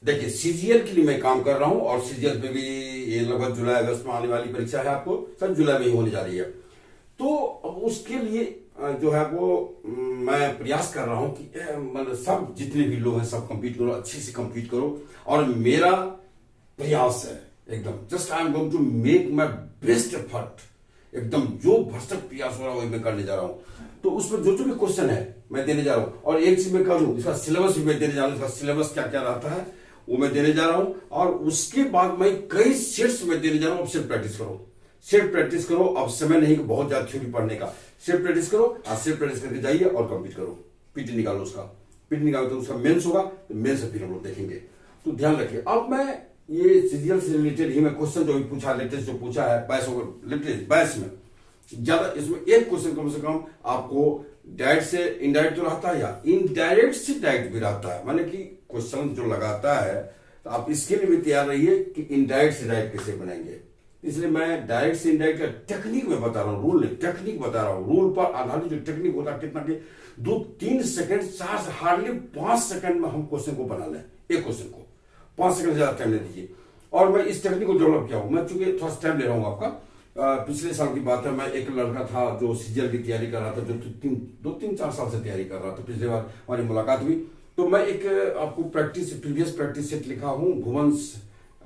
देखिए सीजीएल के लिए मैं काम कर रहा हूं और सीजीएल पे भी ये लगभग जुलाई अगस्त में आने वाली परीक्षा है, आपको सब जुलाई में ही होने जा रही है। तो अब उसके लिए जो है वो मैं प्रयास कर रहा हूं कि मतलब सब जितने भी लोग हैं सब कंपीट करो, अच्छे से कंपीट करो। और मेरा प्रयास है एकदम just I am going to make my best effort, एकदम जो भरसक प्रयास हो रहा है वही मैं करने जा रहा हूं। तो उसमें जो जो भी क्वेश्चन है मैं देने जा रहा हूं। और एक चीज मैं कर दूं, इसका सिलेबस भी मैं देने जा रहा हूं, इसका सिलेबस क्या क्या रहता है वो मैं देने जा रहा हूं। और उसके बाद मैं कई सेट्स में देने जा रहा हूं। अब सिर्फ प्रैक्टिस करो, सिर्फ प्रैक्टिस करो। अब समय नहीं कि बहुत ज्यादा थ्योरी पढ़ने का, सिर्फ प्रैक्टिस करो। आज सिर्फ प्रैक्टिस करके जाइए और कंप्लीट करो, पीटी निकालो उसका, पीटी निकालो तो उसका मेंस होगा, तो मेंस से फिर हम लोग देखेंगे। तो ध्यान रखिए। अब मैं ये सीजीएल से रिलेटेड ही मैं क्वेश्चन जो भी पूछा, लेटेस्ट जो पूछा है बैच में ज्यादा, इसमें एक क्वेश्चन कम से कम आपको डायरेक्ट से इनडायरेक्ट तो रहता है या इनडायरेक्ट से डायरेक्ट भी रहता है। माने कि क्वेश्चन जो लगाता है तो आप इसके लिए भी तैयार रहिए कि इनडायरेक्ट से डायरेक्ट कैसे बनाएंगे। इसलिए मैं डायरेक्ट से इनडायरेक्ट का टेक्निक में बता रहा हूँ, रूल नहीं, टेक्निक बता रहा हूँ। रूल पर आधारित जो टेक्निक होता है कितना कि 2-3 सेकंड 4 से हार्डली 5 सेकंड में हम क्वेश्चन को बना लें। एक क्वेश्चन को 5 सेकंड से ज्यादा टाइम ले दीजिए। और मैं इस टेक्निक को डेवलप किया हूं। मैं चूंकि थोड़ा टाइम ले रहा हूं आपका, पिछले साल की बात है, मैं एक लड़का था जो सीजीएल की तैयारी कर रहा था, जो 2-3-4 साल से तैयारी कर रहा था। पिछले बार हमारी मुलाकात हुई तो मैं एक आपको प्रीवियस प्रैक्टिस सेट लिखा हूं, भुवंस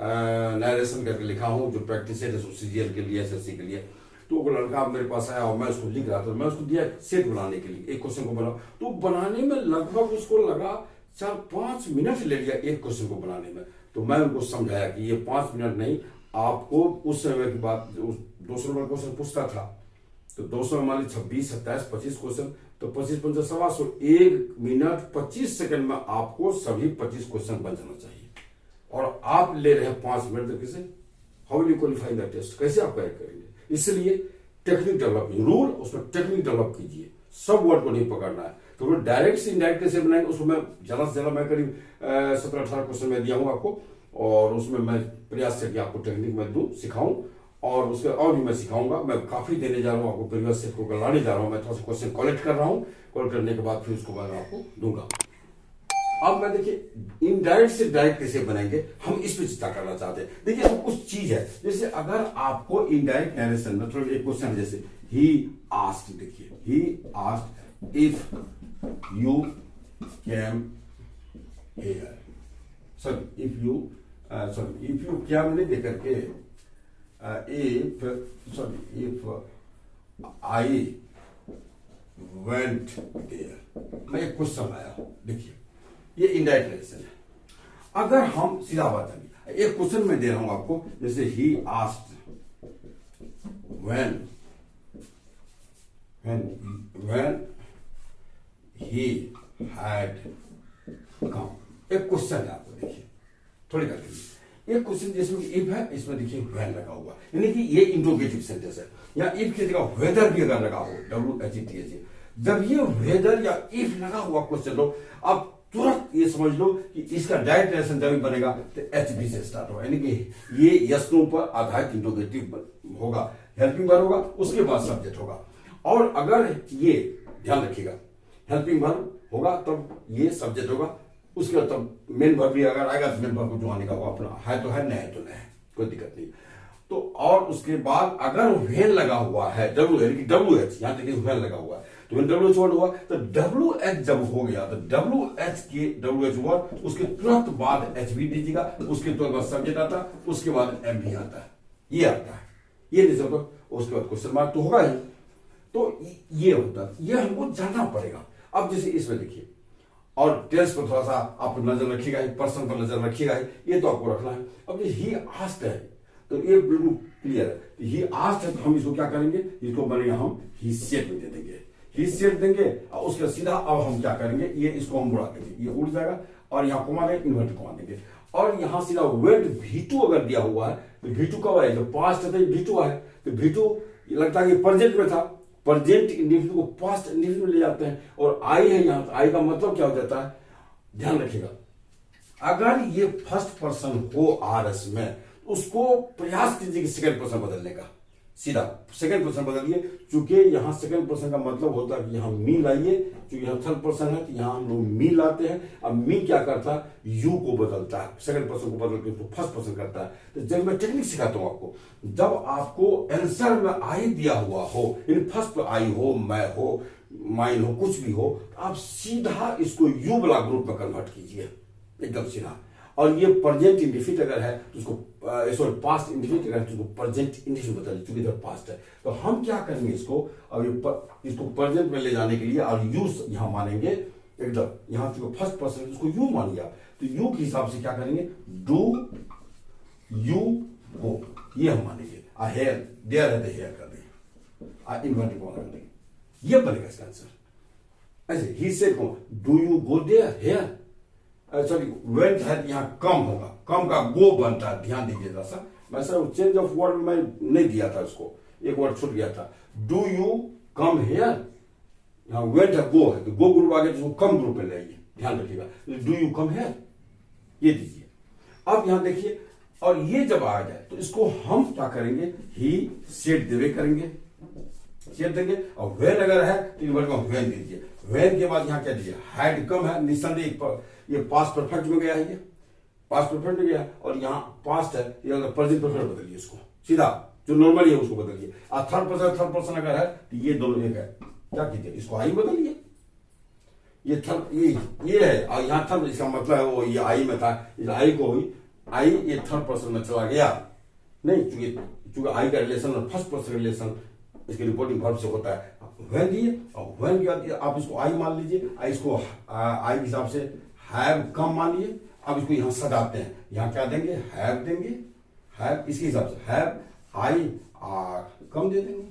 नरेशन करके लिखा हूं, जो प्रैक्टिस सेट है सीजीएल के लिए, एसएससी के लिए। तो वो लड़का मेरे पास आया और मैं उसको लिख रहा था। मैं उसको दिया सेट बनाने के लिए, एक क्वेश्चन को बनाओ। तो बनाने में लगभग उसको लगा 4-5 मिनट ले लिया एक क्वेश्चन को बनाने में। तो मैं उनको समझाया कि ये 5 मिनट नहीं, आपको उस समय की बात 200 नंबर क्वेश्चन पूछता था तो 200 मान ली 26, 27, 25 क्वेश्चन, तो 25-25 125, 1 मिनट 25 सेकंड में आपको सभी 25 क्वेश्चन बन जाना चाहिए। और आप ले रहे हैं 5 मिनट, तो किसे how will you qualify the test, कैसे आप क्रैक करेंगे। इसलिए टेक्निक डेवलप, रूल उसमें टेक्निक डेवलप कीजिए, सब वर्ड को नहीं पकड़ना है। तो वो डायरेक्ट से इनडायरेक्ट कैसे बनाएंगे उसको मैं ज्यादा से ज्यादा मैं करीब 17-18 क्वेश्चन में दिया हूं आपको। और उसमें मैं प्रयास करके आपको टेक्निक में दूं, सिखाऊं। और उसके और भी मैं सिखाऊंगा। मैं काफी देने जा रहा हूं आपको, प्रीवियस सेट को लाने जा रहा हूं। मैं थोड़ा सा क्वेश्चन कलेक्ट कर रहा हूं, कलेक्ट करने के बाद फिर उसको मैं आपको दूंगा। अब मैं देखिए इनडायरेक्ट से डायरेक्ट कैसे बनाएंगे, हम इस पे चिंता करना चाहते हैं। देखिए तो कुछ चीज है, जैसे अगर आपको इनडायरेक्ट नरेशन में थोड़ा एक क्वेश्चन जैसे ही आस्क्ड, देखिए he asked if you came here, sorry if you क्या नहीं दे करके इफ आई वेंट देयर, मैं एक क्वेश्चन लाया हूं। देखिए ये इनडायरेक्ट नरेशन है। अगर हम सीधा बात है, एक क्वेश्चन मैं दे रहा हूं आपको, जैसे he asked when he had come, एक क्वेश्चन है आपको। देखिए थोड़ी करके एक क्वेश्चन जिसमें इफ है, इसमें देखिए व्हेन लगा हुआ, यानी कि ये इंट्रोगेटिव सेंटेंस है। या इफ की जगह वेदर भी अगर लगा हो, WHETH, जब ये वेदर या इफ लगा हुआ क्वेश्चन हो, अब तुरंत ये समझ लो कि इसका डायरेक्ट नरेशन जब भी बनेगा तो HB से स्टार्ट होगा, यानी कि ये यस नो पर आधारित इंट्रोगेटिव होगा, हेल्पिंग वर्ब होगा, उसके बाद सब्जेक्ट होगा। और अगर ये ध्यान रखिएगा हेल्पिंग वर्ब होगा तब ये सब्जेक्ट होगा, उसके बाद तब मेन वर्ब भी अगर आएगा तो मेन वर्ब को जो आने का वो अपना है तो है, नहीं है तो नहीं है, कोई दिक्कत नहीं। तो और उसके बाद अगर व्हेन लगा हुआ है, WH यहां तक व्हेन लगा हुआ है, तो WH वर्ड हुआ, तो WH जब हो गया तो WH वर्ड, उसके तुरंत बाद HB दीजिएगा, उसके तुरंत बाद सब्जेक्ट आता है, उसके बाद MB आता है, ये आता है, ये नहीं सकता, उसके बाद क्वेश्चन मार्क तो होगा ही। तो ये होता है, ये हमको जानना पड़ेगा। अब जैसे इसमें देखिए, और टेंस पर थोड़ा सा आप नजर रखिएगा, पर्सन पर नजर रखिएगा, ये तो आपको रखना है। अब ही आस्क्ड है तो ये बिल्कुल क्लियर है, तो ही आस्क्ड है तो हम इसको क्या करेंगे, इसको बनेगा हम ही सेड में दे देंगे, ही सेड देंगे। और उसके सीधा अब हम क्या करेंगे, ये इसको हम बुरा देंगे, ये उड़ जाएगा और यहाँ कोमा देंगे, इन्वर्ट कोमा देंगे। और यहां सीधा वेट V2 अगर दिया हुआ है तो V2 कब है, जो पास्ट है तो V2 है, तो V2 लगता है कि प्रेजेंट में था, प्रेजेंट इंडिविजुअल को पास्ट इंडिविजुअल ले जाते हैं। और आई है यहां, तो आई का मतलब क्या हो जाता है, ध्यान रखिएगा, अगर ये फर्स्ट पर्सन हो RS में, उसको प्रयास कीजिए कि सेकंड पर्सन बदलने का, सीधा सेकंड पर्सन बदलिए, चूंकि यहाँ सेकंड पर्सन का मतलब होता है कि यहाँ मी लाइए, क्योंकि यहाँ थर्ड पर्सन है तो यहाँ हम लोग मी लाते हैं। अब मी क्या करता है, यू को बदलता है, सेकंड पर्सन को बदल के उसको फर्स्ट पर्सन करता है। तो जब मैं टेक्निक सिखाता हूँ आपको, जब आपको आंसर में आई दिया हुआ हो, इन फर्स्ट आई हो, मैं हो, माइन हो, कुछ भी हो, आप सीधा इसको यू वाला ग्रुप में कन्वर्ट कीजिए, एकदम सीधा। और ये प्रेजेंट इंडिफिनिट अगर है तो उसको सॉरी पास्ट इंडिफिनिट अगर है तो उसको प्रेजेंट इंडिफिनिट बदलिए, क्योंकि इधर पास्ट है। तो हम क्या करेंगे इसको, अब इसको प्रेजेंट में ले जाने के लिए और यू यहां मानेंगे एकदम, यहां चूंकि फर्स्ट पर्सन उसको यू मानिए आप, तो यू के हिसाब से क्या करेंगे, डू यू गो, ये हम मानेंगे। हेयर देयर है तो हेयर कर देंगे, इन्वर्टेड कॉमा कर देंगे, ये बनेगा इसका आंसर। ऐसे ही से do you go there, here sorry went है, यहां कम होगा, कम का गो बनता है, ध्यान दीजिए जरा सा। मैं सर चेंज ऑफ वर्ड में नहीं दिया था उसको, एक वर्ड छूट गया था। डू यू कम हेयर, यहां वेंट है, गो है, तो गो ग्रुप आगे, तो कम ग्रुप में लाइए, ध्यान रखिएगा। डू यू कम हेयर, ये दीजिए। अब यहां देखिए, और ये जब आ जाए तो इसको हम क्या करेंगे, ही सेड देवे करेंगे, सेड देंगे। और वेन अगर है तो इन वर्ड को वेन दीजिए। वेन के बाद यहां क्या दीजिए, हैड कम है, निसंदेह ये पास्ट परफेक्ट में गया है, ये पास्ट परफेक्ट में गया, और यहाँ पास्ट है, ये अगर प्रेजेंट परफेक्ट बदलिए इसको, सीधा जो नॉर्मली है उसको बदलिए। और थर्ड पर्सन अगर है तो ये दोनों एक है, क्या कीजिए, इसको आई बदलिए, ये थर्ड ये है, और यहाँ थर्ड, इसका मतलब है वो ये आई में था, इस आई को हुई आई, ये थर्ड पर्सन में चला गया नहीं, चूंकि आई का रिलेशन और फर्स्ट पर्सन रिलेशन इसके रिपोर्टिंग वर्ब से होता है। वैन दिए, और वैन के बाद आप इसको आई मान लीजिए, इसको आई के हिसाब से हैव कम मान लिए। अब इसको यहां सजाते हैं, यहां क्या देंगे, हैव देंगे, हैव इसके हिसाब से हैव आई कम दे देंगे,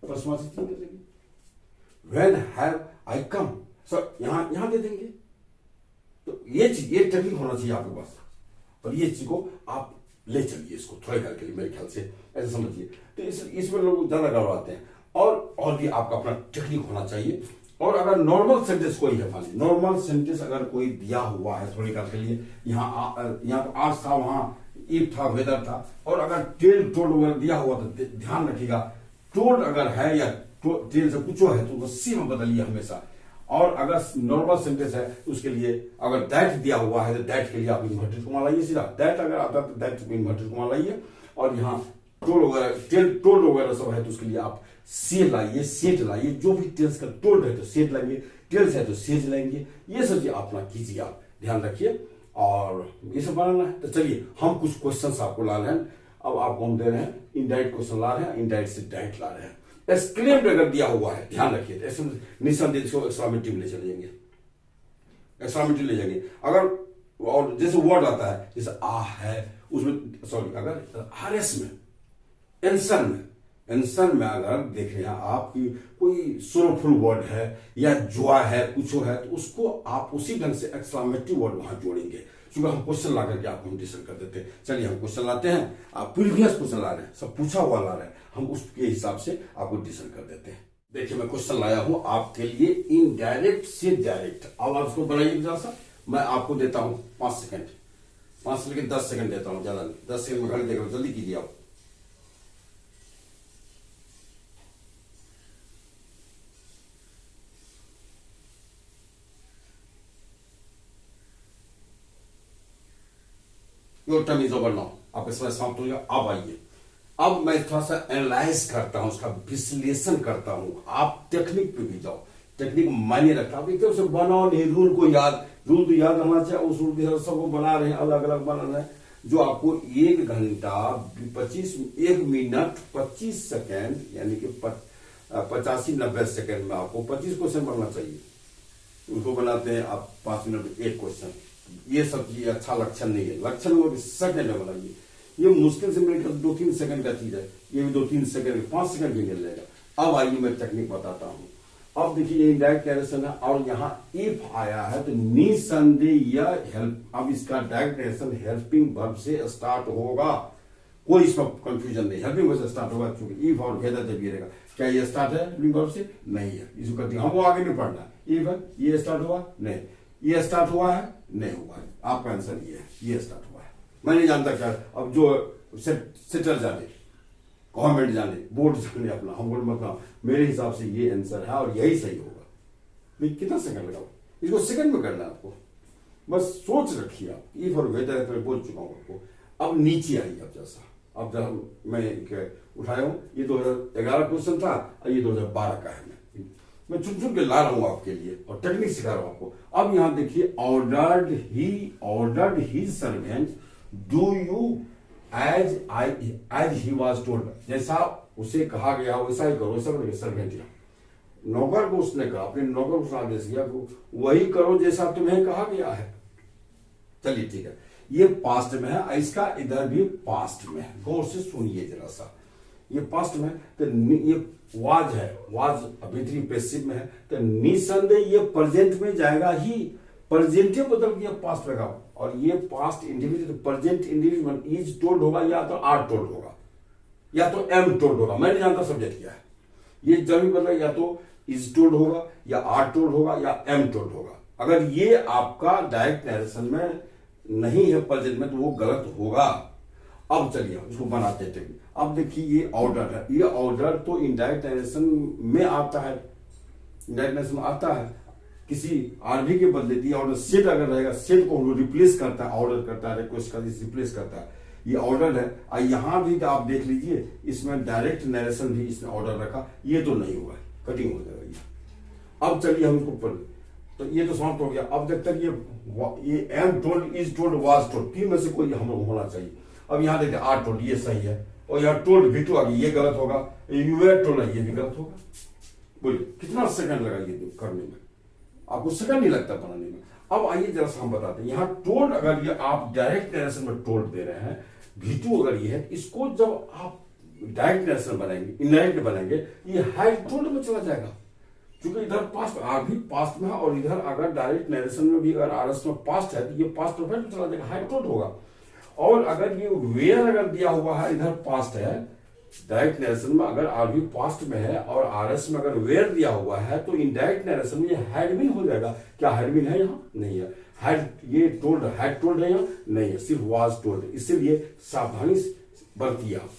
दे देंगे। When have I come, sir यहां दे देंगे। तो ये चीज, ये टेक्निक होना चाहिए आपके पास, और ये चीज को आप ले चलिए इसको थोड़े घर के लिए, मेरे ख्याल से ऐसा समझिए। तो इसमें लोग ज्यादा घबराते हैं, और भी आपका अपना टेक्निक होना चाहिए। और अगर नॉर्मल सेंटेंस कोई है, मान नॉर्मल सेंटेंस अगर कोई दिया हुआ है थोड़ी काल के लिए, यहाँ आज था, वहां इफ था, वेदर था, और अगर टेल टोल्ड वगैरह दिया हुआ तो ध्यान रखिएगा, टोल्ड अगर है या टेल से कुछ है तो सी में बदलिए हमेशा। और अगर नॉर्मल सेंटेंस है तो उसके लिए अगर दैट दिया हुआ है तो दैट के लिए आप इन्वर्टेड कॉमा लाइए सीधा, दैट अगर आता है तो दैट को इन्वर्टेड कॉमा लाइए। और यहाँ टोल्ड वगैरह, टेल टोल्ड वगैरह सब है तो उसके लिए आप से लाइए, सेट लाइए, जो भी टेल्स का टोल्ड है तो सेट लाइए, टेल्स है तो सेज लाएंगे। ये सब चीज अपना कीजिए, आप ध्यान रखिए, और ये सब बनाना है। तो चलिए हम कुछ क्वेश्चंस आपको ला रहे हैं, अब आपको हम दे रहे हैं इनडायरेक्ट क्वेश्चन ला रहे हैं, इनडायरेक्ट से डायरेक्ट ला रहे हैं। एक्सक्लेम्ड अगर दिया हुआ है, ध्यान रखिए, तो निसंदेह इसको एक्सक्लेमेटिव ले चले जाएंगे, एक्सक्लेमेटिव ले जाएंगे। अगर और जैसे वर्ड आता है, जैसे आ है, उसमें सॉरी अगर आरएस में, एंसन में अगर देख रहे हैं आप कि कोई सोलफुल वर्ड है या जुआ है, कुछ है, तो उसको आप उसी ढंग से एक्सक्लेमेटिव वर्ड वहां जोड़ेंगे। क्योंकि हम क्वेश्चन ला करके आपको डिस्कस कर देते हैं। चलिए हम क्वेश्चन लाते हैं, आप प्रीवियस क्वेश्चन ला रहे हैं, सब पूछा हुआ ला रहे हैं, हम उसके हिसाब से आपको डिस्कस कर देते हैं। देखिए मैं क्वेश्चन लाया हूं आपके लिए इनडायरेक्ट से डायरेक्ट। अब आप उसको बनाइए जरा सा, मैं आपको देता हूं 5 सेकंड, 5 से लेकर 10 सेकंड देता हूं, ज्यादा 10 सेकंड में घड़ी देख लो, जल्दी कीजिए आप। Your time is over now, आपका समय समाप्त हो गया। अब आइए, अब मैं थोड़ा सा एनालाइज करता हूं, उसका विश्लेषण करता हूं। आप टेक्निक पे भी जाओ, टेक्निक मायने रखता है। एकदम से बनाओ नहीं, रूल को याद, रूल तो याद रहना चाहिए, उस रूल के हिसाब से सबको बना रहे हैं, अलग अलग बना रहे हैं, जो आपको 1 घंटा 1 मिनट 25 सेकेंड यानी कि 85-90 सेकेंड में आपको 25 क्वेश्चन बनना चाहिए। उसको बनाते हैं आप 5 मिनट में 1 क्वेश्चन। ये सब चीज अच्छा लक्षण नहीं है, लक्षण वो सेकंड में बनाइए। ये मुश्किल से मेरे ख्याल 2-3 सेकंड का चीज है, ये भी 2-3 सेकंड 5 सेकंड भी मिल जाएगा। अब आइए मैं टेक्निक बताता हूं। अब देखिए ये इंडायरेक्ट कैरेक्शन है, और यहाँ इफ आया है तो निसंदेह या हेल्प, अब इसका डायरेक्ट कैरेक्शन हेल्पिंग वर्ब से स्टार्ट होगा, कोई इसमें कंफ्यूजन नहीं, हेल्पिंग वर्ब से स्टार्ट होगा। क्योंकि इफ और वेदर जब ये रहेगा, क्या ये स्टार्ट है हेल्पिंग वर्ब से? नहीं है, इसको करते हमको आगे नहीं पढ़ना। इफ है, ये स्टार्ट हुआ नहीं, ये स्टार्ट हुआ है नहीं हुआ है, आपका आंसर ये है, ये स्टार्ट हुआ है। मैं नहीं जानता क्या, अब जो सेटर जाने, गवर्नमेंट जाने, बोर्ड जाने अपना, हम बोल मतलब मेरे हिसाब से ये आंसर है और यही सही होगा। भाई कितना सेकंड लगाओ, इसको सेकंड में करना है आपको, बस सोच रखिए आप। ई फॉर वेदर है तो बोल चुका हूं आपको। अब नीचे आइए, अब जैसा अब जब मैं उठाया हूं, ये 2011 क्वेश्चन था और ये 2012 का है। मैं चुन चुन के ला रहा हूं आपके लिए और टेक्निक सिखा रहा हूं आपको। अब यहां देखिए, ordered he servant do you as he was told, जैसा उसे कहा गया वैसा ही करो, ऐसा करोगे सर्वेंट। नौकर को उसने कहा, अपने नौकर को आदेश दिया, वही करो जैसा तुम्हें कहा गया है। चलिए ठीक है, ये पास्ट में है, इसका इधर भी पास्ट में है, गौर से सुनिए जरा सा। ये पास्ट में तो ये वाज है, वाज अभी थ्री पैसिव में है, तो निसंदेह ये प्रेजेंट में जाएगा ही। प्रेजेंट बदल के पास्ट लगा, और ये past individual present individual is told होगा, या तो आर टोल्ड होगा, या तो एम टोल्ड होगा। मैं नहीं जानता सब्जेक्ट क्या है, ये जब भी बदला या तो इज टोल्ड होगा, या आर टोल्ड होगा, या एम टोल्ड होगा। अगर ये आपका डायरेक्ट नरेशन में नहीं है प्रेजेंट में, तो वो गलत होगा। अब चलिए उसको बनाते हैं। अब देखिए, ये ऑर्डर है, ये ऑर्डर तो इनडायरेक्ट नरेशन में आता है, इनडायरेक्ट नरेशन में आता है। किसी आरबी के बदले दिया ऑर्डर सेट अगर रहेगा, सेट को रिप्लेस करता है, ऑर्डर करता है, रिक्वेस्ट करता है, रिप्लेस करता है, ये ऑर्डर है। और यहां भी आप देख लीजिए, इसमें डायरेक्ट नरेशन भी इसने ऑर्डर रखा, ये तो नहीं हुआ, कटिंग हो जाएगा ये। अब चलिए हम इसको पढ़, तो ये तो समाप्त हो गया। अब जब तक ये am told, is told, was told, तीन में से कोई हम होना चाहिए। अब यहां देखते आर टोल्ड, ये सही है, और यहाँ टोल्ड भी टू आ गई, ये गलत होगा। यूएर टोल्ड है, ये भी गलत होगा। बोलिए कितना सेकंड लगा ये करने में, आपको सेकंड नहीं लगता बनाने में। अब आइए जरा सा हम बताते हैं, यहाँ टोल्ड अगर ये आप डायरेक्ट नरेशन में टोल्ड दे रहे हैं, भी2 अगर ये है, इसको जब आप डायरेक्ट नरेशन बनाएंगे, इनडायरेक्ट बनाएंगे, ये हाई टोल्ड में चला जाएगा। क्योंकि इधर पास्ट आर भी पास्ट में है, और इधर अगर डायरेक्ट नरेशन में भी अगर आरएस में पास्ट है, तो ये पास्ट परफेक्ट में चला जाएगा, हाई टोल्ड होगा। और अगर ये वेयर अगर दिया हुआ है, इधर पास्ट है, डायरेक्ट नरेशन में अगर आर भी पास्ट में है और आरएस में अगर वेयर दिया हुआ है, तो इनडायरेक्ट नरेशन में ये हैड बीन हो जाएगा। क्या हैड बीन है यहाँ? नहीं है। हैड, ये टोल्ड, हैड टोल्ड है यहाँ? नहीं है, सिर्फ वाज टोल्ड। इसीलिए सावधानी बरतिए आप,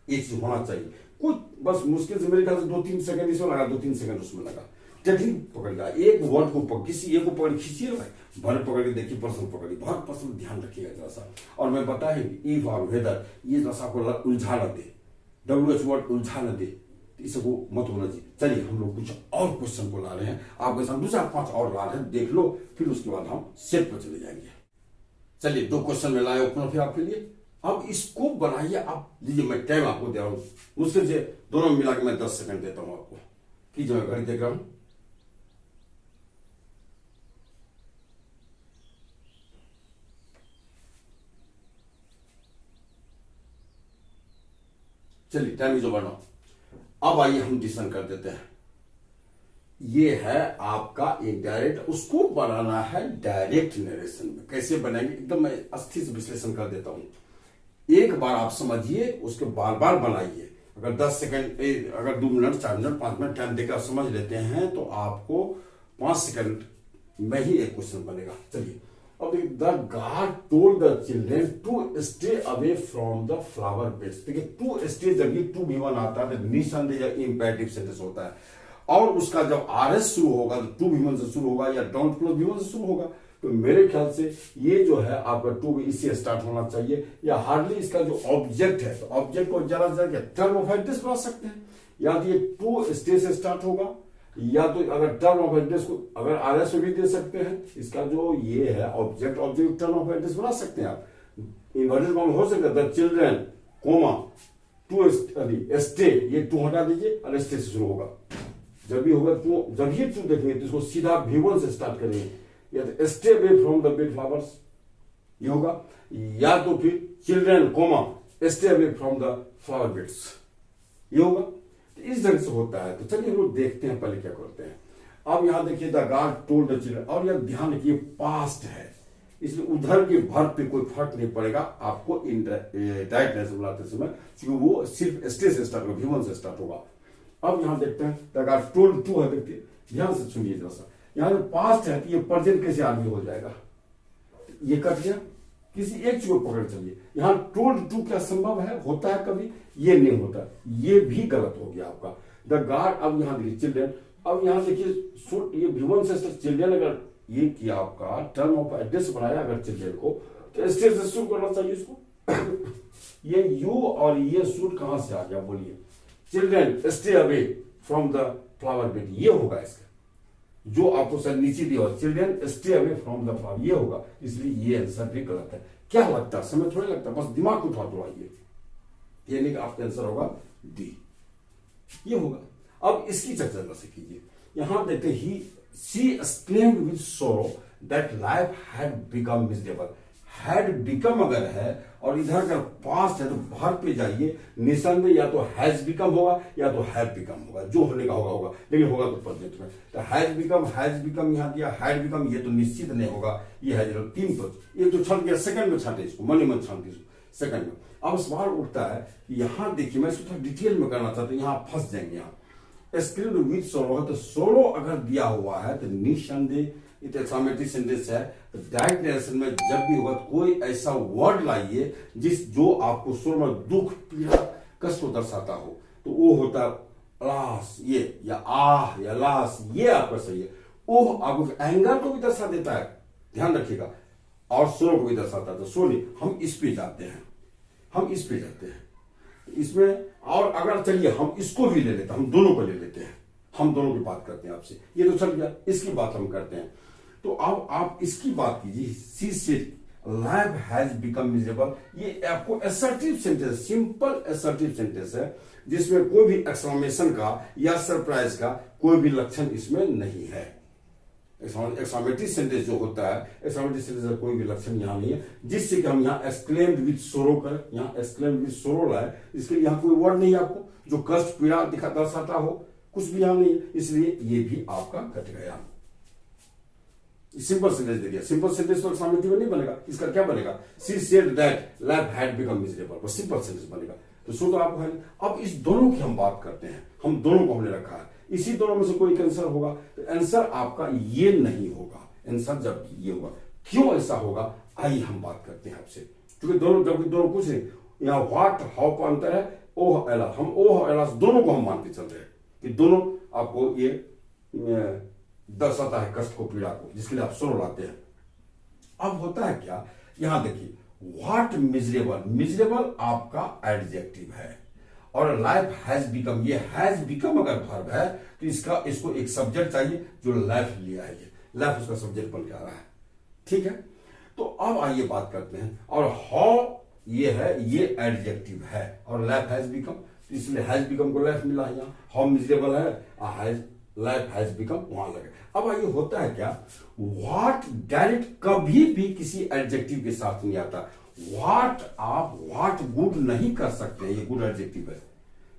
ये चीज होना चाहिए। कुछ बस मुश्किल से मेरे ख्याल से 2-3 सेकंड इसमें लगा, 2-3 सेकंड उसमें लगा। टेक्निक पकड़िएगा, एक वर्ड को किसी एक को पकड़ खींचिए, भर पकड़ के देखिए, पर्सन पकड़िए, बहुत पर्सन ध्यान रखिएगा जरा सा। और मैं बताएंगे इफ और वेदर, ये जरा सा आपको उलझा न दे, WH वर्ड उलझा न दे, इसको मत होना चाहिए। चलिए हम लोग कुछ और क्वेश्चन को ला रहे हैं, आपके साथ 2-4-5 और ला रहे हैं, देख लो, फिर उसके बाद हम सेट पर चले जाएंगे। चलिए 2 क्वेश्चन में लाए ओपन फिर आपके लिए। अब इसको बनाइए आप, लीजिए मैं टाइम आपको दे रहा हूं, मुश्किल से दोनों मिला के मैं 10 सेकंड देता हूं आपको। कीजिए, मैं घड़ी देख रहा हूं। चलिए टाइम इज ओवर नाउ। अब आइए हम डिसीजन कर देते हैं। ये है आपका इनडायरेक्ट, उसको बनाना है डायरेक्ट नरेशन में। कैसे बनाएंगे, एकदम मैं अस्थि से विश्लेषण कर देता हूं। एक बार आप समझिए, उसके बार बार बनाइए। अगर 10 सेकंड, अगर 2 मिनट, 4 मिनट, 5 मिनट टाइम देकर समझ लेते हैं, तो आपको 5 सेकंड में ही एक क्वेश्चन बनेगा। चलिए अब the god told the children to stay away from the flower beds. देखिए टू स्टे, जब ये टू भी वन आता है तो निसंदेह इंपेरेटिव सेंटेंस होता है, और उसका जब आरएस शुरू होगा तो टू भी वन से शुरू होगा, या डोंट क्लोज भी वन से शुरू होगा। तो मेरे ख्याल से ये जो है आपका टू भी इससे स्टार्ट होना चाहिए, या हार्डली इसका जो ऑब्जेक्ट है, तो ऑब्जेक्ट को जरा जरा टर्म ऑफ एड्रेस बना सकते हैं, या तो ये टू स्टे से स्टार्ट होगा, या तो अगर टर्म ऑफ एड्रेस को अगर आरएस में भी दे सकते हैं। इसका जो ये है object, object term of address बना सकते हैं आप। इन्वर्टेड कॉमा हो सकता है, the children comma two stay, ये टू हटा दीजिए और स्टे से शुरू होगा। जब भी होगा टू, जब ये टू देखेंगे तो इसको सीधा V1 से स्टार्ट करेंगे, या तो stay away from the bed flowers ये होगा, या तो फिर children comma stay away from the flower beds ये होगा। तो इस तरह से होता है। तो चलिए हम लोग देखते हैं पहले क्या करते हैं। अब यहां देखिए the god told the children, और यह ध्यान रखिए पास्ट है, इसलिए उधर के वर्ब पे कोई फर्क नहीं पड़ेगा आपको डायरेक्ट नरेशन बनाते समय, क्योंकि वो सिर्फ स्टे से स्टार्ट होगा, V1 से स्टार्ट होगा। अब यहां देखते हैं द गॉड टोल्ड टू है, देखिए ध्यान से सुनिए जरा सा। यहां पास्ट है तो ये प्रेजेंट कैसे आदमी हो जाएगा, ये कट गया, किसी एक चीज को पकड़ चलिए। यहां टोल्ड टू क्या संभव है, होता है कभी? ये नहीं होता, ये भी गलत हो गया आपका। द गार्ड, अब यहां देखिए चिल्ड्रन, अब यहां देखिए ये V1 से चिल्ड्रन अगर ये किया आपका टर्म ऑफ एड्रेस बनाया अगर चिल्ड्रन को, तो स्टे से शुरू करना चाहिए इसको। ये यू और ये शूट कहां से आ गया बोलिए? Children stay away from the flower bed, ये होगा इसका जो आपको सर नीचे दिया, children stay away from the flower, ये होगा। इसलिए ये आंसर भी गलत है। क्या लगता है? समय थोड़ा लगता है, बस दिमाग उठा दो आइए, ये नहीं कि आपका आंसर होगा डी, ये होगा। अब इसकी चर्चा कैसे कीजिए। यहां देखते ही शी एक्सक्लेम्ड विद सोरो that life had become miserable. Had become अगर है और इधर अगर पास्ट है तो बाहर पे जाइए, निसंदेह या तो हैज बिकम होगा या तो हैव बिकम होगा, जो होने का होगा होगा, लेकिन होगा तो प्रेजेंट में। तो हैज बिकम यहां दिया, हैड बिकम ये तो निश्चित नहीं होगा, ये है जो तीन तो ये तो छट गया, सेकंड में छाटे इसको, मन ही मन छाटे इसको सेकंड में। अब सवाल उठता है कि यहां देखिए, मैं इसको थोड़ा डिटेल में करना चाहता हूं, यहां फंस जाएंगे। यहां स्क्रीन विद सोलो है तो सोलो अगर दिया हुआ है तो निसंदेह एक्सामेटिव सेंटेंस है। तो डायरेक्ट नरेशन में जब भी होगा तो कोई ऐसा वर्ड लाइए जो आपको सुर में दुख, पीड़ा, कष्ट को दर्शाता हो, तो वो होता है लाश, ये या आह या लाश, ये आपका सही है। ओह आपको एंगर को भी दर्शा देता है, ध्यान रखिएगा, और सुर को भी दर्शाता है। तो सोनी हम इस पे जाते हैं, इसमें। और अगर चलिए हम इसको भी ले लेते हैं, हम दोनों को ले लेते हैं, हम दोनों की बात करते हैं आपसे, ये तो चल गया, इसकी बात हम करते हैं। तो अब आप इसकी बात कीजिए, she said life has become miserable. ये आपको assertive sentence, simple assertive sentence है, जिसमें कोई भी एक्सक्लेमेशन का या सरप्राइज का कोई भी लक्षण इसमें नहीं है। एक्सक्लेमेटरी सेंटेंस जो होता है, एक्सक्लेमेटरी सेंटेंस का कोई भी लक्षण यहाँ नहीं है, जिससे कि हम यहाँ एक्सक्लेम्ड विद सोरो करें, यहाँ एक्सक्लेम्ड विद सोरो लाए, इसके लिए यहाँ कोई वर्ड नहीं है आपको जो कष्ट, पीड़ा दर्शाता हो, कुछ भी यहां नहीं है, इसलिए ये भी आपका कट गया। सिंपल सेंटेंस दे दिया, सिंपल सेंटेंस तो एक्सक्लेमेटिव नहीं बनेगा, इसका क्या बनेगा? She said that life had become miserable, बस सिंपल सेंटेंस बनेगा। तो सो तो आपको है। अब इस दोनों की हम बात करते हैं, हम दोनों को हमने रखा है, इसी दोनों में से कोई आंसर होगा, तो आंसर आपका ये नहीं होगा, आंसर जब ये होगा। क्यों ऐसा होगा आइए हम बात करते हैं आपसे, क्योंकि दोनों जब दोनों पूछ रहे, यहाँ व्हाट हाउ का अंतर है, ओह एला, हम ओह एला दोनों को हम मान के चल रहे हैं कि दोनों आपको ये दर्शाता है कष्ट को, पीड़ा को, जिसके लिए आप सोरो लाते हैं। अब होता है क्या, यहां देखिए व्हाट मिजरेबल, मिजरेबल आपका एडजेक्टिव है, और लाइफ हैज बिकम, ये हैज बिकम अगर वर्ब है तो इसको एक सब्जेक्ट चाहिए जो लाइफ लिया है, ये लाइफ उसका सब्जेक्ट बन के आ रहा है, ठीक है। तो अब आइए बात करते हैं, और हाउ ये है, ये एडजेक्टिव है, और लाइफ हैज बिकम, तो इसलिए हैज बिकम को लाइफ मिला है यहाँ। हाउ मिजरेबल है, लाइफ हैज बिकम वहां लगे। अब आइए होता है क्या, व्हाट डायरेक्ट कभी भी किसी एडजेक्टिव के साथ नहीं आता। व्हाट आप व्हाट गुड नहीं कर सकते हैं, ये गुड एडजेक्टिव है,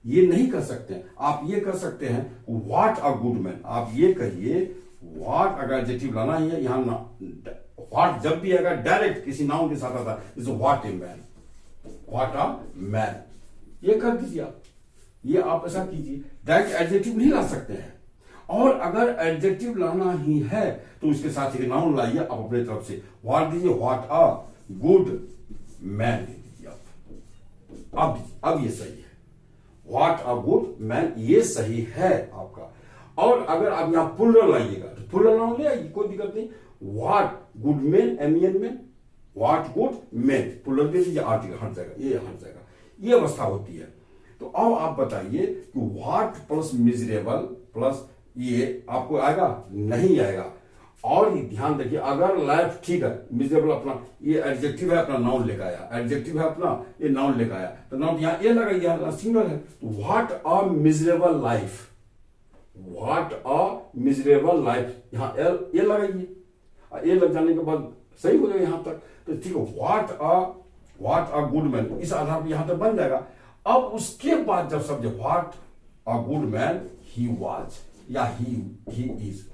ये नहीं कर सकते हैं। आप ये कर सकते हैं व्हाट अ गुड मैन, आप ये कहिए व्हाट अगर एडजेक्टिव लाना ही है यहाँ, व्हाट जब भी अगर डायरेक्ट किसी नाउन के साथ आता है, जैसे what a man, what a man, ये कर दीजिए आप, ये आप ऐसा कीजिए, डायरेक्ट एडजेक्टिव नहीं ला सकते हैं। और अगर एडजेक्टिव लाना ही है तो उसके साथ एक नाउन लाइए आप अपने तरफ से, व्हाट दीजिए, what a good man they दीजिए आप। अब ये सही है, व्हाट अ गुड मैन, ये सही है आपका। और अगर आप यहां प्लुरल लाइएगा तो प्लुरल नाउन ले आइए, कोई दिक्कत नहीं, what good man, MEN man, what good man, plural दे दीजिए, आर्टिकल हट जाएगा, ये हट जाएगा, ये अवस्था होती है। तो अब आप बताइए कि व्हाट प्लस मिजरेबल प्लस ये आपको आएगा, नहीं आएगा। और ध्यान देखिए, अगर लाइफ ठीक है, मिजरेबल अपना ये एडजेक्टिव है, अपना नाउन लेकर आया, एडजेक्टिव है अपना, ये नाउन लेकर आया, तो नाउन यहां ए लगाइए, सिंगल है, तो what a miserable life, what a miserable life, यहां ए लगाइए, ए लग जाने के बाद सही हो जाएगा यहां तक, तो ठीक है, व्हाट अ गुड मैन, इस आधार पर यहां तक बन जाएगा। अब उसके बाद जब subject, what a good man he was या ही इज,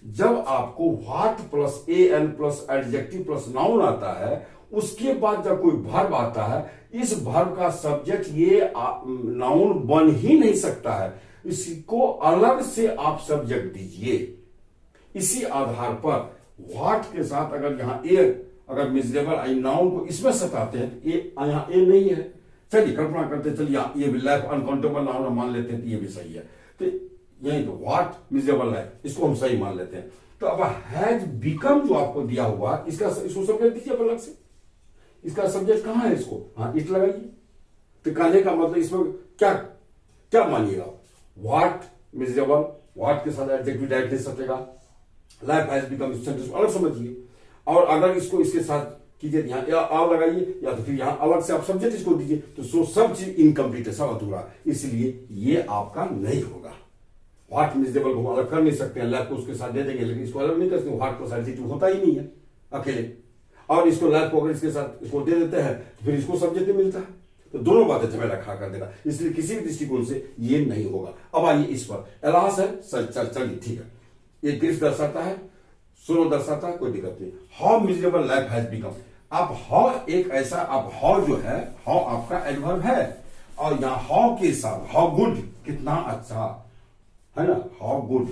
जब आपको what plus an plus adjective plus noun आता है, उसके बाद जब कोई वर्ब आता है, इस वर्ब का सब्जेक्ट ये नाउन बन ही नहीं सकता है, इसको अलग से आप सब्जेक्ट दीजिए। इसी आधार पर व्हाट के साथ अगर यहां ए अगर मिजरेबल आई नाउन को इसमें सताते हैं तो ए यहाँ ए नहीं है। चलिए कल्पना करते हैं, चलिए ये भी लाइफ अनकाउंटेबल नाउन मान लेते हैं तो ये भी सही है। तो यही तो व्हाट मिजरेबल है, इसको हम सही मान लेते हैं। तो अब हैज बिकम जो आपको दिया हुआ इसको सब्जेक्ट दीजिए अलग से। इसका सब्जेक्ट कहां है, इसको हाँ इट लगाइए। तो कहने का मतलब इसमें क्या क्या मानिएगा, व्हाट मिजरेबल, व्हाट के साथ एडजेक्टिव डायरेक्टली सटेगा, लाइफ हैज बिकम सेंटेंस अलग समझिए। और अगर इसको इसके साथ कीजिए यहाँ या आ लगाइए या तो फिर यहाँ अलग से आप सब्जेक्ट इसको दीजिए, तो सब चीज इनकम्प्लीट है, सब अधूरा, इसलिए ये आपका नहीं होगा। व्हाट मिजरेबल को अलग कर नहीं सकते हैं, लाइफ को उसके साथ दे देंगे, लेकिन इसको अलग नहीं कर सकते, व्हाट प्लस एडजेक्टिव होता ही नहीं है अकेले। और इसको लाइफ को अगर इसके साथ इसको दे देते हैं तो फिर इसको सब्जेक्ट मिलता है, तो दोनों बातें झमेला खड़ा कर देगा, इसलिए किसी भी दृष्टिकोण से ये नहीं होगा। अब आइए इस पर एलास है, चलिए ठीक है, ये ग्रीफ दर्शाता है, सुनो दर्शाता है, कोई दिक्कत नहीं। How miserable life has become, अब हाउ एक ऐसा, अब हाउ जो है, हाउ आपका एडवर्ब है, और यहां हाउ के साथ हाउ गुड, कितना अच्छा है ना, हाउ गुड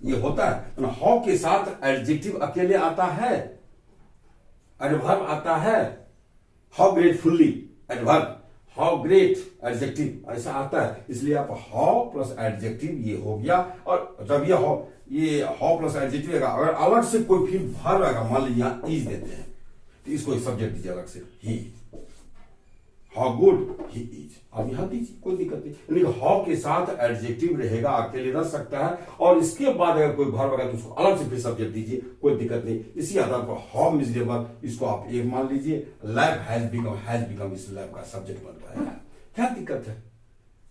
ये होता है ना। हाउ के साथ एडजेक्टिव अकेले आता है, एडवर्ब आता है, how gratefully adverb, how great adjective ऐसा आता है, इसलिए आप हाउ प्लस एडजेक्टिव ये हो गया। और जब ये हाउ प्लस एडजेक्टिव है, अगर अलग से कोई फिर भर आएगा, मान लीजिए यहां इज देते हैं तो इसको एक सब्जेक्ट दीजिए अलग से, ही, हाउ गुड ही इज, अब यहां दीजिए कोई दिक्कत नहीं, यानी हाउ के साथ एडजेक्टिव रहेगा, अकेले रह सकता है, और इसके बाद अगर कोई भर आएगा तो उसको अलग से फिर सब्जेक्ट दीजिए, कोई दिक्कत नहीं। इसी आधार पर हाउ मिजरेबल इसको आप एक मान लीजिए, लाइफ हैज बिकम इस लाइफ का सब्जेक्ट बन रहा है, क्या दिक्कत है,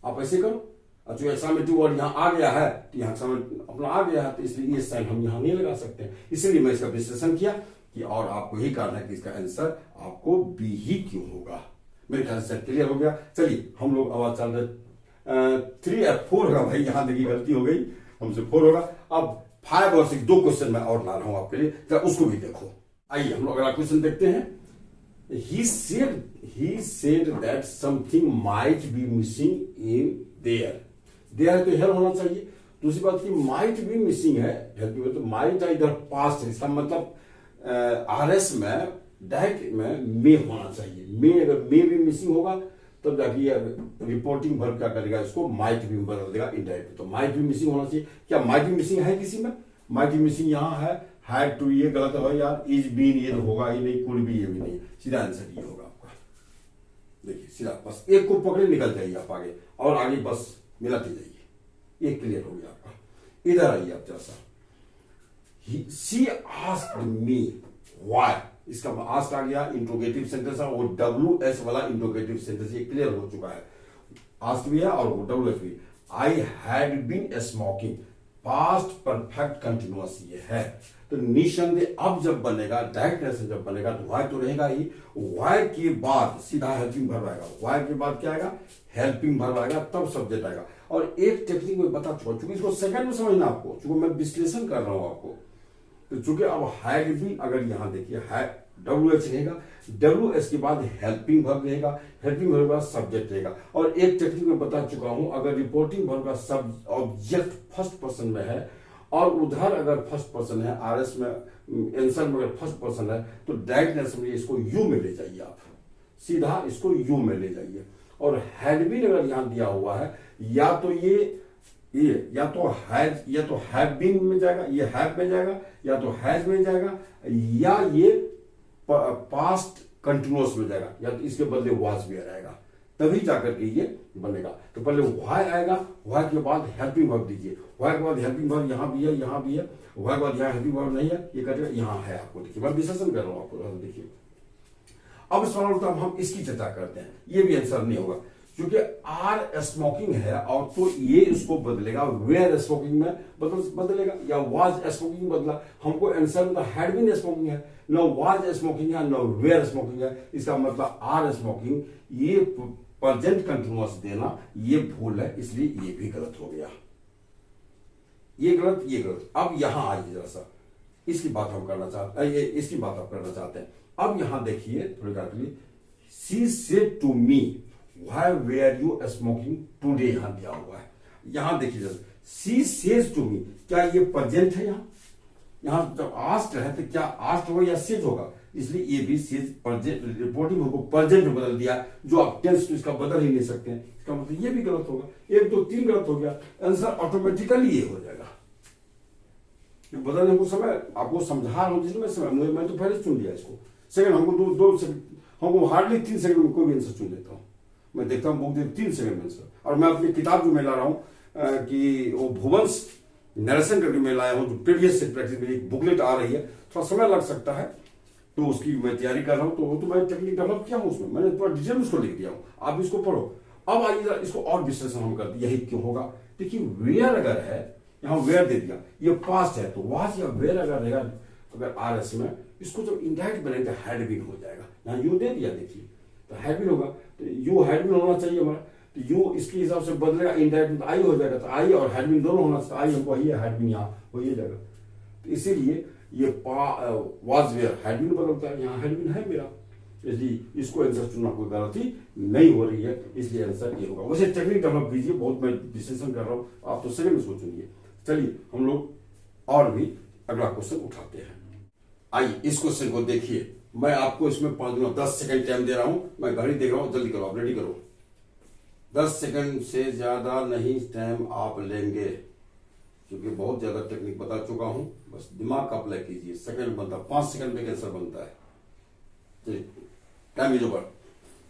आप ऐसे करो। जो एक्सामेटिव वर्ड यहाँ आ गया है तो यहाँ अपना आ गया है, तो इसलिए ये साइन हम यहाँ नहीं लगा सकते हैं, इसलिए मैं इसका विश्लेषण किया कि और आपको यही कारण है कि इसका आंसर आपको बी ही क्यों होगा। मेरे ख्याल से क्लियर हो गया। चलिए हम लोग आवाज चल रहे 3 और 4 होगा, भाई यहां देखिए गलती हो गई, हमसे 4 होगा। अब 5 और 6 2 क्वेश्चन मैं और ला रहा हूं आपके लिए, जरा उसको भी देखो। आइए हम लोग अगला क्वेश्चन देखते हैं। He said that something might be missing in there. There तो हेयर होना चाहिए। दूसरी बात की might be missing है, तो might इधर पास्ट है, इसका मतलब आरएस में डायरेक्ट में मे होना चाहिए। मे अगर मे भी मिसिंग होगा तब जाके ये रिपोर्टिंग वर्ब क्या करेगा, इसको माइट भी बदल देगा इनडायरेक्ट। तो माइट भी मिसिंग होना चाहिए। क्या माइट भी मिसिंग है किसी में? माइट भी मिसिंग यहाँ है, हैड टू ये गलत है यार, इज बीन ये तो होगा ही नहीं, कुड भी ये भी नहीं, सीधा आंसर ये होगा आपका। देखिए सीधा बस एक को पकड़े निकल जाइए आप आगे, और आगे बस मिलाते जाइए, एक क्लियर हो गया आपका। इधर आइए आप जरा सा, शी आस्क्ड मी व्हाई, इसका आस्क आ गया इंट्रोगेटिव सेंटेंस है, वो डब्ल्यू एस वाला इंट्रोगेटिव सेंटेंस ये क्लियर हो चुका है। आस्क भी है और वो डब्ल्यू एस भी। I had been smoking, past perfect continuous ये है। तो निसंदेह अब जब बनेगा डायरेक्ट जब बनेगा तो वाई तो रहेगा ही, वाई के बाद सीधा हेल्पिंग वर्ब आएगा, वाई के बाद क्या आएगा, हेल्पिंग वर्ब आएगा, तब सब्जेक्ट आएगा। और एक टेक्निक में बता चुका, चूंकि इसको सेकंड में समझना आपको, चूंकि मैं विश्लेषण कर रहा हूं आपको, तो चूंकि अब हैड भी अगर यहां देखिए डब्ल्यू एच रहेगा, डब्ल्यू एच के बाद हेल्पिंग वर्ब रहेगा, हेल्पिंग वर्ब का सब्जेक्ट रहेगा। और एक टेक्निक में बता चुका हूं, अगर रिपोर्टिंग वर्ब का सब ऑब्जेक्ट फर्स्ट पर्सन में है और उधर अगर फर्स्ट पर्सन है, आरएस में आंसर में अगर फर्स्ट पर्सन है, तो डायरेक्ट में इसको यू में ले जाइए, आप सीधा इसको यू में ले जाइए। और हैड बीन अगर यहां दिया हुआ है, या तो ये या तो हैव बीन में जाएगा, ये हैव में जाएगा, या तो हैज में जाएगा, या ये पास्ट कंटिन्यूअस में जाएगा, या तो इसके बदले वाज भी आ जाएगा, तभी जाकर के ये बनेगा। तो पहले वाई आएगा, वाई के बाद हेल्पिंग वर्ब दीजिए, वाई के बाद हेल्पिंग वर्ब यहां भी है, यहां भी है, वाई के बाद यहां हेल्पिंग वर्ब नहीं है, ये करेगा यहां है। आपको देखिए मैं विश्लेषण कर रहा हूं आपको, देखिए अब सवाल उठता हम इसकी चर्चा करते हैं। ये भी आंसर नहीं होगा क्योंकि आर स्मोकिंग है, और तो ये इसको बदलेगा, वेयर स्मोकिंग में बदलेगा, या वाज स्मोकिंग बदला, हमको आंसर में हैड बीन स्मोकिंग है, न वाज स्मोकिंग है, न वेयर स्मोकिंग है, इसका मतलब आर स्मोकिंग, ये प्रेजेंट कंटिन्यूअस देना ये भूल है, इसलिए ये भी गलत हो गया, ये गलत, ये गलत। अब यहां आइए जरा सा, इसकी बात हम करना चाहते हैं, इसकी बात आप करना चाहते हैं। अब यहां देखिए थोड़ी देर के लिए, she said to me why were you smoking today, यहां दिया हुआ है, यहां देखिए जरा, शी सेज टू मी, क्या ये प्रेजेंट है? यहां यहाँ जब आस्ट है तो क्या आस्ट होगा या सेज होगा, इसलिए ये भी सेज रिपोर्टिंग को प्रेजेंट में बदल दिया, जो आप टेंस तो इसका बदल ही नहीं सकते हैं, इसका मतलब ये भी गलत होगा। 1 2 3 गलत हो गया, आंसर ऑटोमेटिकली ये हो जाएगा। बदलने को समय आपको समझा रहा हूं जिसमें समय मैं तो पहले चुन लिया इसको, सेकंड हमको दो सेकंड, हमको हार्डली 3 सेकंड में कोई भी आंसर चुन लेता हूँ। मैं देखता हूँ बुक दे 3 सेकंड में आंसर। और मैं अपनी किताब जो मैं ला रहा हूँ कि वो भुवंस नरेशन करके मैं लाया हूँ, जो प्रीवियस से प्रैक्टिस मेरी बुकलेट आ रही है, थोड़ा समय लग सकता है, तो उसकी मैं तैयारी कर रहा हूँ। तो मैं टेक्निक डेवलप किया हूँ, उसमें मैंने पूरा डिटेल उसको लिख दिया हूँ, आप इसको पढ़ो। अब आइए इसको और विश्लेषण हम करते, यही क्यों होगा। देखिए वेयर अगर है, यहाँ वेयर दे दिया, ये पास्ट है, तो वाज या वेयर अगर रहेगा, अगर आर एस में इसको जब इंडायरेक्ट बनेगा हैड बीन हो जाएगा। यहाँ यू दे दिया, देखिए तो हैड बीन होगा, तो यू हैड बीन होना चाहिए हमारा, तो यू इसके हिसाब से बदलेगा, इंडायरेक्ट में आई हो जाएगा, तो आई और हैड बीन दोनों होना चाहिए। आई हमको वही है, हैड बीन यहाँ हो ही जाएगा, तो इसीलिए ये वाज वेयर हैड बीन बदलता है, यहाँ हैड बीन है मेरा, इसलिए इसको आंसर चुनना कोई गलती नहीं हो रही है, इसलिए आंसर ये होगा। वैसे टेक्निक डेवलप कीजिए, बहुत मैं विश्लेषण कर रहा हूँ, आप तो सेकंड इसको चुनिए। चलिए हम लोग और भी अगला क्वेश्चन उठाते हैं। आइए इस क्वेश्चन को देखिए, मैं आपको इसमें 10 सेकंड टाइम दे रहा हूं, मैं घड़ी देख रहा हूं, जल्दी करो, आप रेडी करो। 10 सेकंड से ज्यादा नहीं टाइम आप लेंगे, क्योंकि बहुत ज्यादा टेक्निक बता चुका हूं, बस दिमाग का अप्लाई कीजिए। सेकंड बनता 5 सेकंड में आंसर बनता है। चलिए टाइम इज ओवर।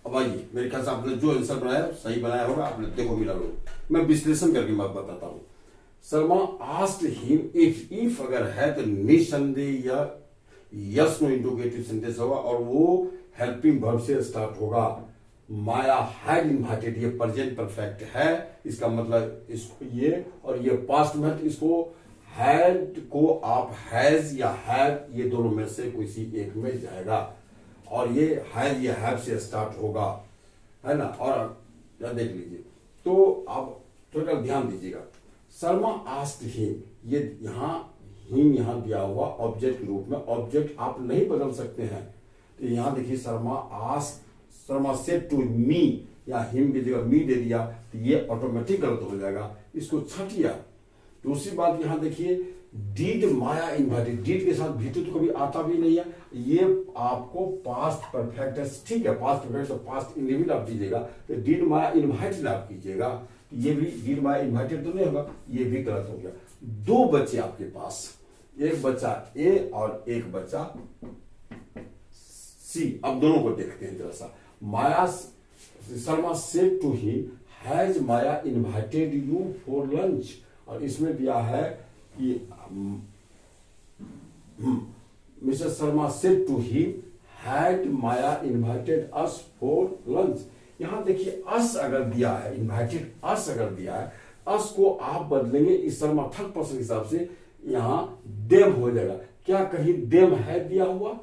अब आइए, मेरे ख्याल से आपने जो आंसर बनाया सही बनाया होगा, आपने देखो मिला लो, मैं विश्लेषण करके मैं बताता हूं। शर्मा आस्क्ड हिम इफ अगर है तो निसंदेह या यस नो इंट्रोगेटिव सेंटेंस होगा, और वो हेल्पिंग वर्ब से स्टार्ट होगा। माया हैड इनवाइटेड, ये प्रेजेंट परफेक्ट है, इसका मतलब इसको ये, और ये पास्ट में, तो इसको हैड को आप हैज या हैव, ये दोनों में से किसी एक में जाएगा, और ये हैज या हैव से स्टार्ट होगा, है ना। और देख लीजिए, तो आप थोड़ा ध्यान दीजिएगा। शर्मा आस्क्ड हिम, ये यहाँ हिम यहाँ दिया हुआ ऑब्जेक्ट के रूप में, ऑब्जेक्ट आप नहीं बदल सकते हैं, तो यहाँ देखिए Sharma asked, Sharma said to me, या हिम की जगह मी दे दिया, तो ये ऑटोमेटिक गलत हो जाएगा, इसको छटिया। दूसरी बात यहाँ देखिए, डिड माया इनवाइटेड, डिड के साथ भी तो कभी आता भी नहीं है, ये आपको पास्ट परफेक्ट है, ठीक है, पास्ट परफेक्ट, तो पास्ट इंडिविजुअल आप दीजिएगा, तो डिड माया इनवाइटेड आप कीजिएगा, ये भी डिड माया इनवाइटेड तो नहीं होगा, ये भी गलत हो गया। 2 बच्चे आपके पास, एक बच्चा ए और एक बच्चा सी। अब दोनों को देखते हैं जरा सा। Maya, Sharma said to him, has Maya invited you for lunch, और इसमें दिया है कि mister Sharma said to him, had Maya invited us for lunch. यहां देखिए अस अगर दिया है, इनवाइटेड अस अगर दिया है, अस को आप बदलेंगे इस शर्मा थर्ड पर्सन के हिसाब से, यहां देम हो जाएगा। क्या कहीं देम है दिया हुआ?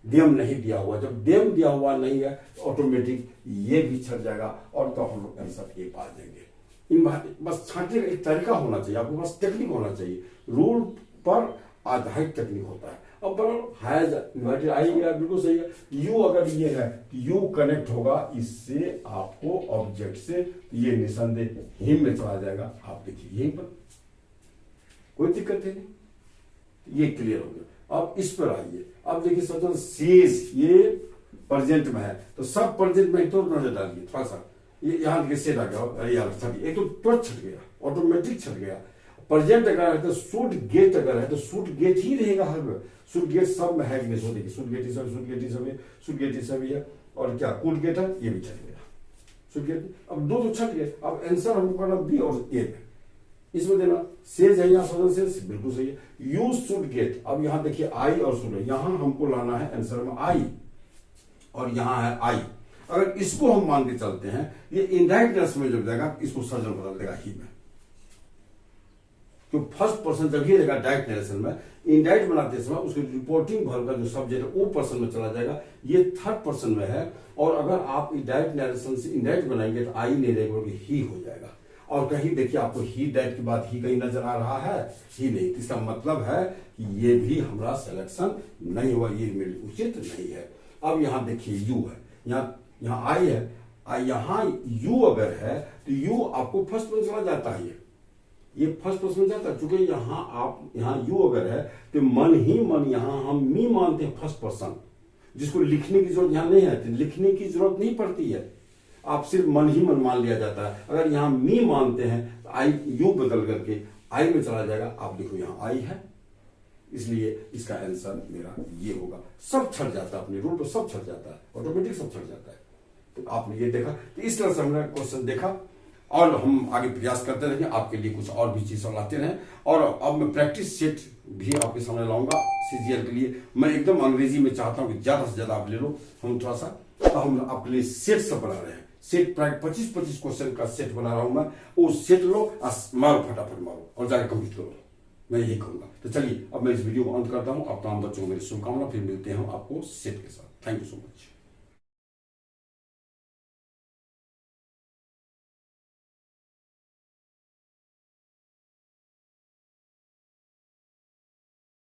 देम नहीं दिया हुआ। जब देम दिया हुआ नहीं है तो ऑटोमेटिक ये भी छट जाएगा, और तो हम लोग आंसर ए पा देंगे। बस छांटने का एक तरीका होना चाहिए, आपको बस टेक्निक होना चाहिए, रूल पर आधारित टेक्निक होता है। अब बराबर हैज इन्वर्टेड आई गया, बिल्कुल सही है। यू अगर ये है, यू कनेक्ट होगा इससे आपको ऑब्जेक्ट से, तो ये निसंदेह हिम में चला जाएगा। आप देखिए यहीं पर कोई दिक्कत है नहीं, ये क्लियर हो गया। अब इस पर आइए, अब देखिए सचन सीज, ये प्रेजेंट में है, तो सब प्रेजेंट में तो नजर डालिए थोड़ा सा, ये यहां देखिए सेट आ गया, अरे यार एक तो तुरंत छट गया, ऑटोमेटिक छट गया। प्रेजेंट अगर है तो शुड गेट, अगर है तो शुड गेट ही रहेगा हर में। शुड गेट सब में है, देखिए शुड गेट ही सब, शुड गेट ही सब है, शुड गेट ही सब है, और क्या कुड गेट है, ये भी छट गया, शुड गेट। अब 2 तो छट गए, अब आंसर हमको करना बी और ए में, इसमें देना सेज है, यहाँ सदन सेज बिल्कुल सही है। यू शुड गेट, अब यहाँ देखिए आई और शुड है, यहां हमको लाना है आंसर में आई, और यहां है आई। अगर इसको हम मान के चलते हैं, ये इनडायरेक्ट में जब जाएगा, इसको सर्जन बदल देगा ही में, तो फर्स्ट पर्सन जब ही रहेगा डायरेक्ट नरेशन में, इनडायरेक्ट बनाते समय उसके रिपोर्टिंग वर्ब का जो सब्जेक्ट है वो पर्सन में चला जाएगा, ये थर्ड पर्सन में है। और अगर आप डायरेक्ट नरेशन से इनडायरेक्ट बनाएंगे तो आई नहीं रहेगा, ही हो जाएगा। और कहीं देखिए आपको ही डायरेक्ट के बाद ही कहीं नजर आ रहा है, ही नहीं, इसका मतलब है कि ये भी हमारा सिलेक्शन नहीं हुआ, ये मेरे उचित नहीं है। अब यहां देखिए यू है, यहाँ आई है, यहाँ यू अगर है तो यू आपको फर्स्ट में चला जाता है, ये फर्स्ट पर्सन जाता है, चूंकि यहाँ यू अगर है तो मन ही मन, यहाँ हम मी मानते हैं फर्स्ट पर्सन, जिसको लिखने की जरूरत यहाँ नहीं है, तो लिखने की जरूरत नहीं पड़ती है, आप सिर्फ मन ही मन मान लिया जाता है। अगर यहाँ मी मानते हैं तो आई यू बदल करके आई में चला जाएगा, आप लिखो यहाँ आई है, इसलिए इसका आंसर मेरा ये होगा। सब छट जाता है, अपने रूल पर सब छट जाता है, ऑटोमेटिक सब छट जाता है। तो आपने ये देखा, तो इस तरह से हमने क्वेश्चन देखा और हम आगे प्रयास करते रहेंगे, आपके लिए कुछ और भी चीजें लाते रहें। और अब मैं प्रैक्टिस सेट भी आपके सामने लाऊंगा सीजीएल के लिए। मैं एकदम अंग्रेजी में चाहता हूं कि ज्यादा से ज्यादा आप ले लो, हम थोड़ा सा, तो हम आपके लिए सेट सब बना रहे हैं, सेट प्राय 25-25 क्वेश्चन का सेट बना रहा हूं मैं, वो सेट लो, मारो फटाफट मारो और जाकर कंप्लीट करो, मैं यही कहूंगा। तो चलिए अब मैं इस वीडियो को अंत करता हूं, आप तमाम बच्चों को मेरी शुभकामना, फिर मिलते हैं हम आपको सेट के साथ। Thank you so much.